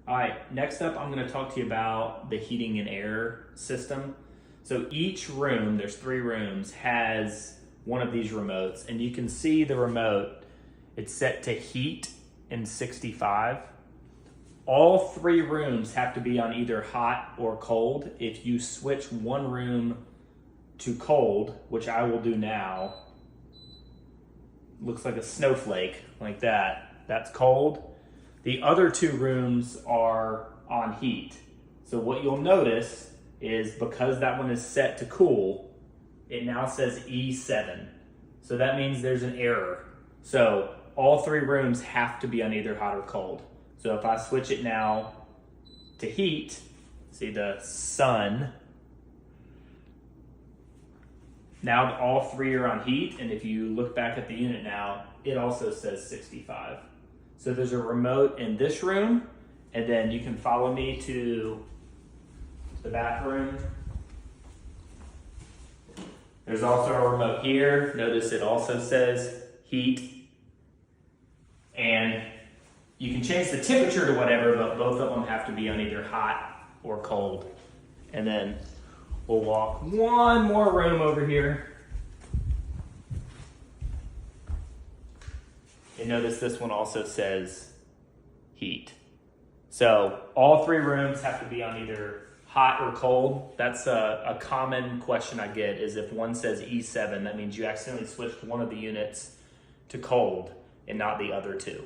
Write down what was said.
All right, next up, I'm gonna talk to you about the heating and air system. So each room, there's 3 rooms, has one of these remotes, and you can see the remote, it's set to heat in 65. All 3 rooms have to be on either hot or cold. If you switch one room to cold, which I will do now, looks like a snowflake, like that, that's cold. The other 2 rooms are on heat. So what you'll notice is because that one is set to cool, it now says E7. So that means there's an error. So all 3 rooms have to be on either hot or cold. So if I switch it now to heat, see the sun, now all 3 are on heat, and if you look back at the unit now, it also says 65. So there's a remote in this room, and then you can follow me to the bathroom. There's also a remote here. Notice it also says heat. And you can change the temperature to whatever, but both of them have to be on either hot or cold. And then we'll walk one more room over here. And notice this one also says heat. So all 3 rooms have to be on either hot or cold. That's a common question I get, is if one says E7, that means you accidentally switched one of the units to cold and not the other 2.